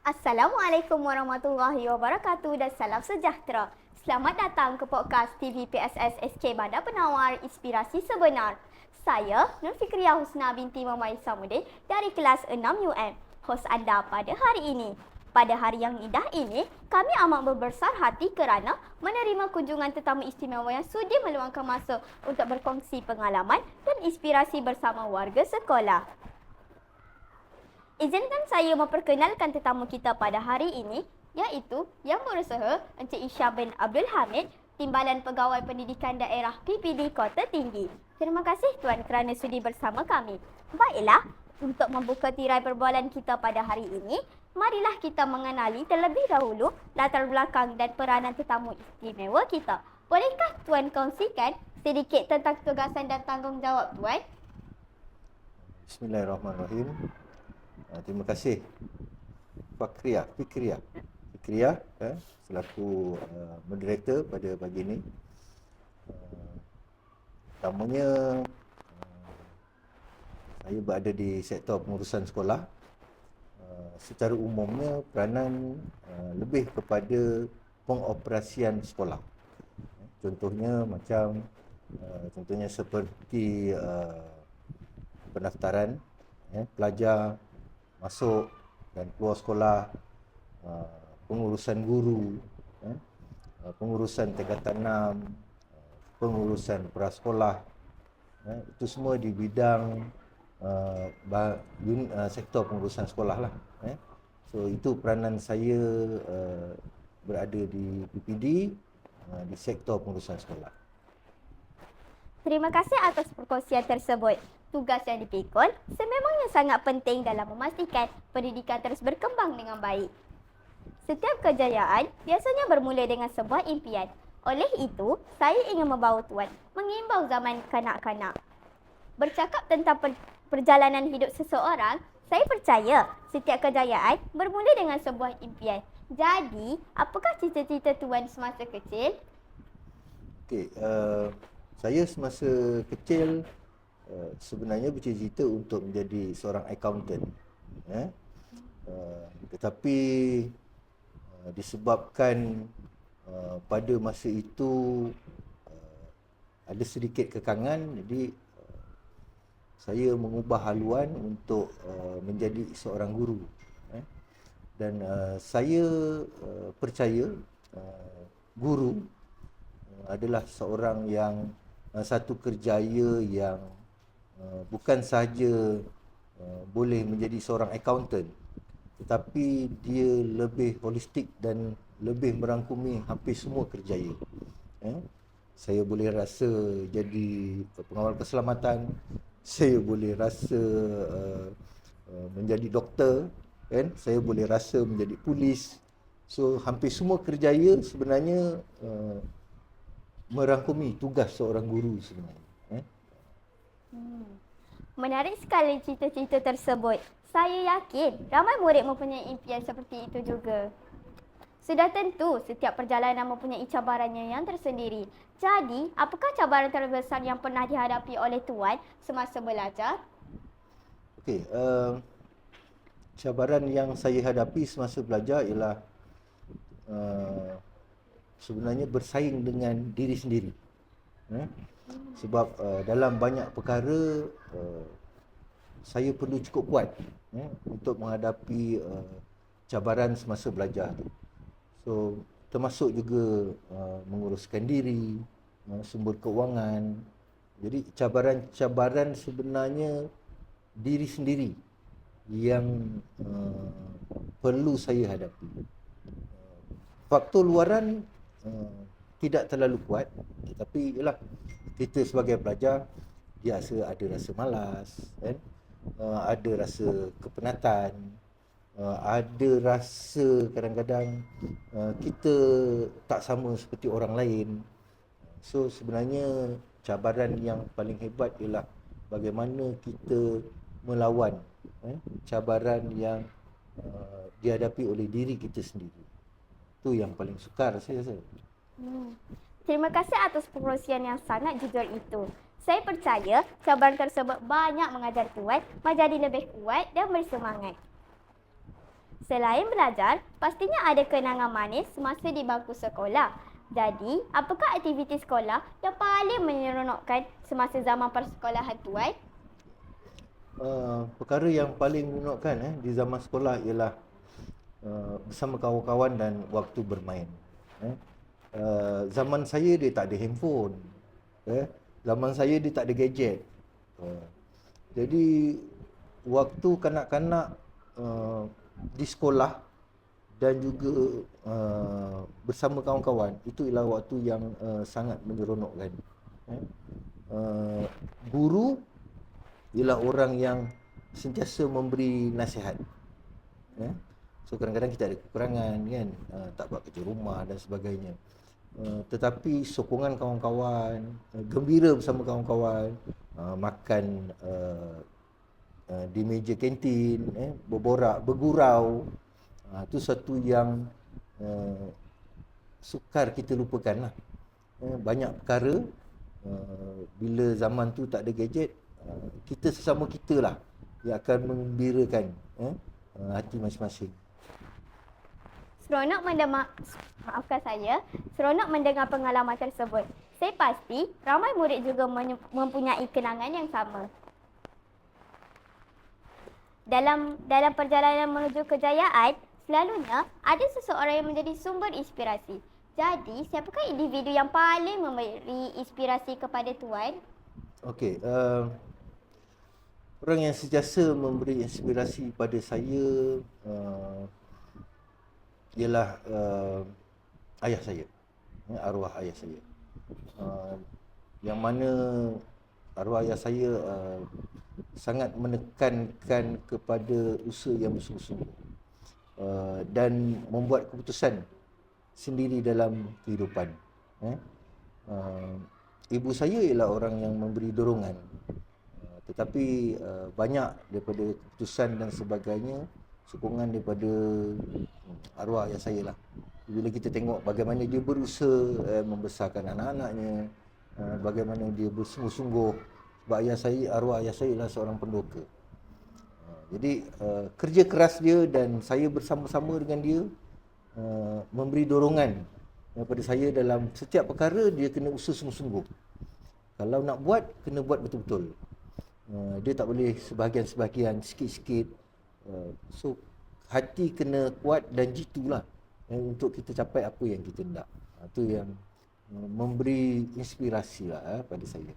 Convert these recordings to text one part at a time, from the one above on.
Assalamualaikum warahmatullahi wabarakatuh dan salam sejahtera. Selamat datang ke podcast TV PSS SK Bandar Penawar Inspirasi Sebenar. Saya Nur Fikriah Husna binti Mamai Samudin dari kelas 6 UM, hos anda pada hari ini. Pada hari yang indah ini, kami amat berbesar hati kerana menerima kunjungan tetamu istimewa yang sudi meluangkan masa untuk berkongsi pengalaman dan inspirasi bersama warga sekolah. Izinkan saya memperkenalkan tetamu kita pada hari ini, iaitu Yang Berusaha Encik Isha bin Abdul Hamid, Timbalan Pegawai Pendidikan Daerah PPD Kota Tinggi. Terima kasih Tuan kerana sudi bersama kami. Baiklah, untuk membuka tirai perbualan kita pada hari ini, marilah kita mengenali terlebih dahulu latar belakang dan peranan tetamu istimewa kita. Bolehkah Tuan kongsikan sedikit tentang tugasan dan tanggungjawab Tuan? Bismillahirrahmanirrahim. Terima kasih Fikriah selaku moderator pada pagi ini. Pertamanya saya berada di sektor pengurusan sekolah. Secara umumnya peranan lebih kepada pengoperasian sekolah. Contohnya seperti pendaftaran pelajar masuk dan keluar sekolah, pengurusan guru, pengurusan tingkatan 6, pengurusan prasekolah, itu semua di bidang sektor pengurusan sekolah lah. So itu peranan saya berada di PPD, di sektor pengurusan sekolah. Terima kasih atas perkongsian tersebut. Tugas yang dipikul sememangnya sangat penting dalam memastikan pendidikan terus berkembang dengan baik. Setiap kejayaan biasanya bermula dengan sebuah impian. Oleh itu, saya ingin membawa Tuan mengimbau zaman kanak-kanak. Bercakap tentang perjalanan hidup seseorang, saya percaya setiap kejayaan bermula dengan sebuah impian. Jadi, apakah cita-cita Tuan semasa kecil? Saya semasa kecil sebenarnya bercita-cita untuk menjadi seorang accountant. Tetapi disebabkan pada masa itu ada sedikit kekangan, jadi saya mengubah haluan untuk menjadi seorang guru. Dan saya percaya guru adalah seorang yang satu kerjaya yang bukan sahaja boleh menjadi seorang accountant, tetapi dia lebih holistik dan lebih merangkumi hampir semua kerjaya. Saya boleh rasa jadi pengawal keselamatan, saya boleh rasa menjadi doktor, saya boleh rasa menjadi polis. So hampir semua kerjaya sebenarnya merangkumi tugas seorang guru sebenarnya. Menarik sekali cita-cita tersebut. Saya yakin ramai murid mempunyai impian seperti itu juga. Sudah tentu setiap perjalanan mempunyai cabarannya yang tersendiri. Jadi, apakah cabaran terbesar yang pernah dihadapi oleh Tuan semasa belajar? Cabaran yang saya hadapi semasa belajar ialah sebenarnya bersaing dengan diri sendiri. Sebab dalam banyak perkara saya perlu cukup kuat untuk menghadapi cabaran semasa belajar tu. So termasuk juga menguruskan diri, sumber keuangan. Jadi cabaran-cabaran sebenarnya diri sendiri yang perlu saya hadapi. Faktor luaran tidak terlalu kuat, tetapi ialah kita sebagai pelajar biasa ada rasa malas, ada rasa kepenatan, ada rasa kadang-kadang kita tak sama seperti orang lain. So sebenarnya cabaran yang paling hebat ialah bagaimana kita melawan cabaran yang dihadapi oleh diri kita sendiri. Itu yang paling sukar saya rasa. Terima kasih atas perkongsian yang sangat jujur itu. Saya percaya cabaran tersebut banyak mengajar Tuan menjadi lebih kuat dan bersemangat. Selain belajar, pastinya ada kenangan manis semasa di bangku sekolah. Jadi, apakah aktiviti sekolah yang paling menyeronokkan semasa zaman persekolahan tuan? Perkara yang paling menyenangkan di zaman sekolah ialah bersama kawan-kawan dan waktu bermain. Zaman saya dia tak ada handphone. Zaman saya dia tak ada gadget. Jadi waktu kanak-kanak di sekolah dan juga bersama kawan-kawan, itu ialah waktu yang sangat menyeronokkan. Guru ialah orang yang sentiasa memberi nasihat. So kadang-kadang kita ada kekurangan kan, tak buat kerja rumah dan sebagainya. Tetapi sokongan kawan-kawan, gembira bersama kawan-kawan, makan di meja kantin, berborak, bergurau, itu satu yang sukar kita lupakan lah. Banyak perkara bila zaman tu tak ada gadget, kita sesama kita lah yang akan menggembirakan hati masing-masing. Seronok mendengar pengalaman tersebut. Saya pasti ramai murid juga mempunyai kenangan yang sama. Dalam perjalanan menuju kejayaan, selalunya ada seseorang yang menjadi sumber inspirasi. Jadi, siapakah individu yang paling memberi inspirasi kepada tuan? Okey, orang yang sentiasa memberi inspirasi pada saya ialah ayah saya, arwah ayah saya. Yang mana arwah ayah saya sangat menekankan kepada usaha yang bersungguh-sungguh dan membuat keputusan sendiri dalam kehidupan. Ibu saya ialah orang yang memberi dorongan, tetapi banyak daripada keputusan dan sebagainya sokongan daripada arwah ayah saya lah. Bila kita tengok bagaimana dia berusaha membesarkan anak-anaknya, bagaimana dia bersungguh-sungguh, sebab arwah ayah saya ialah seorang pendoka. Jadi kerja keras dia dan saya bersama-sama dengan dia memberi dorongan kepada saya dalam setiap perkara. Dia kena usaha sungguh-sungguh. Kalau nak buat, kena buat betul-betul. Dia tak boleh sebahagian-sebahagian, sikit-sikit. So hati kena kuat dan jitulah untuk kita capai apa yang kita nak. Itu yang memberi inspirasi lah pada saya.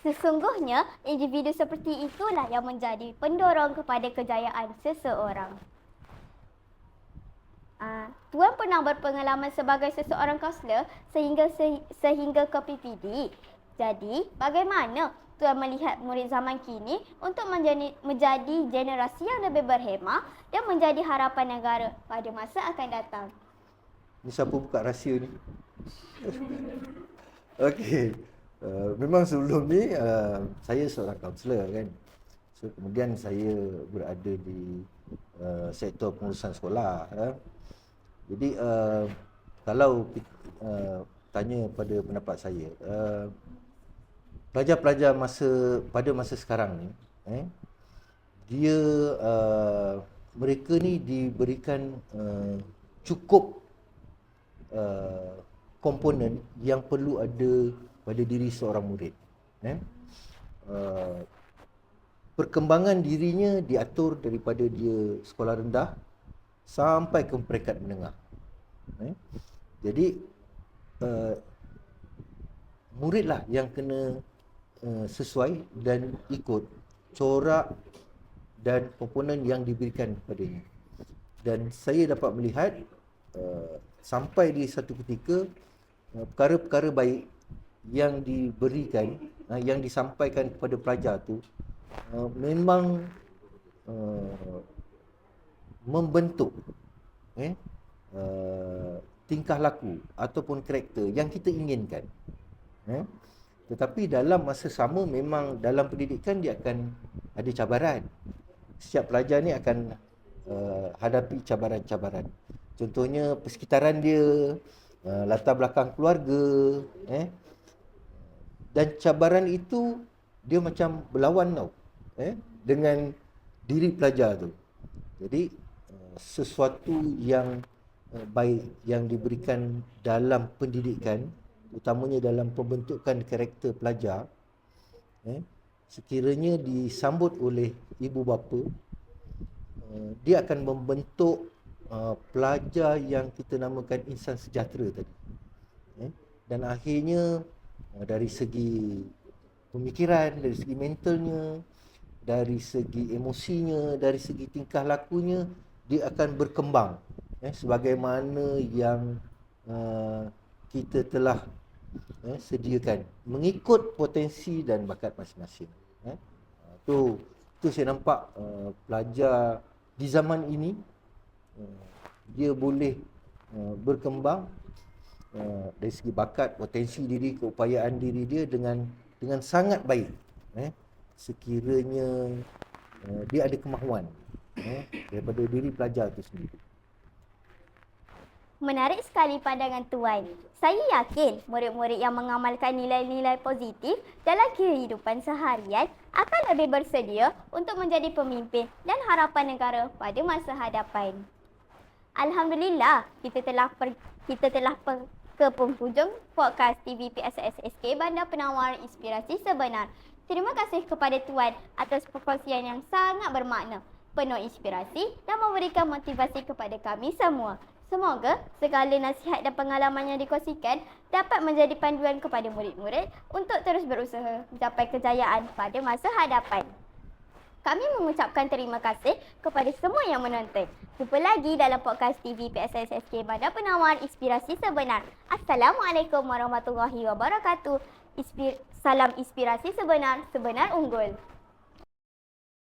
Sesungguhnya, individu seperti itulah yang menjadi pendorong kepada kejayaan seseorang. Tuan pernah berpengalaman sebagai seseorang kaunselor sehingga ke PPD. Jadi, bagaimana Tuan melihat murid zaman kini untuk menjadi generasi yang lebih berhemah dan menjadi harapan negara pada masa akan datang? Ni siapa buka rahsia ni? Okey. Memang sebelum ni saya seorang kaunselor kan. So kemudian saya berada di sektor pengurusan sekolah. Jadi kalau tanya pada pendapat saya, pelajar-pelajar pada masa sekarang ni, dia mereka ni diberikan cukup komponen yang perlu ada pada diri seorang murid. Perkembangan dirinya diatur daripada dia sekolah rendah sampai ke peringkat menengah. Jadi muridlah yang kena sesuai dan ikut corak dan komponen yang diberikan kepadanya. Dan saya dapat melihat sampai di satu ketika perkara-perkara baik yang diberikan, yang disampaikan kepada pelajar tu memang membentuk tingkah laku ataupun karakter yang kita inginkan. Tetapi dalam masa sama memang dalam pendidikan dia akan ada cabaran. Setiap pelajar ni akan hadapi cabaran-cabaran. Contohnya persekitaran dia, latar belakang keluarga, dan cabaran itu dia macam berlawan tau, dengan diri pelajar tu. Jadi sesuatu yang baik yang diberikan dalam pendidikan, utamanya dalam pembentukan karakter pelajar, sekiranya disambut oleh ibu bapa, dia akan membentuk pelajar yang kita namakan insan sejahtera tadi. Dan akhirnya dari segi pemikiran, dari segi mentalnya, dari segi emosinya, dari segi tingkah lakunya, dia akan berkembang sebagaimana yang kita telah sediakan mengikut potensi dan bakat masing-masing. Tu saya nampak pelajar di zaman ini dia boleh berkembang dari segi bakat, potensi diri, keupayaan diri dia dengan sangat baik. Sekiranya dia ada kemahuan daripada diri pelajar itu sendiri. Menarik sekali pandangan Tuan. Saya yakin murid-murid yang mengamalkan nilai-nilai positif dalam kehidupan seharian akan lebih bersedia untuk menjadi pemimpin dan harapan negara pada masa hadapan. Alhamdulillah, kita telah ke penghujung podcast TVP SSSK Bandar Penawar Inspirasi Sebenar. Terima kasih kepada Tuan atas perkongsian yang sangat bermakna, penuh inspirasi dan memberikan motivasi kepada kami semua. Semoga segala nasihat dan pengalaman yang dikongsikan dapat menjadi panduan kepada murid-murid untuk terus berusaha mencapai kejayaan pada masa hadapan. Kami mengucapkan terima kasih kepada semua yang menonton. Jumpa lagi dalam podcast TV PSSSK Bandar Penawar Inspirasi Sebenar. Assalamualaikum warahmatullahi wabarakatuh. Salam inspirasi sebenar, sebenar unggul.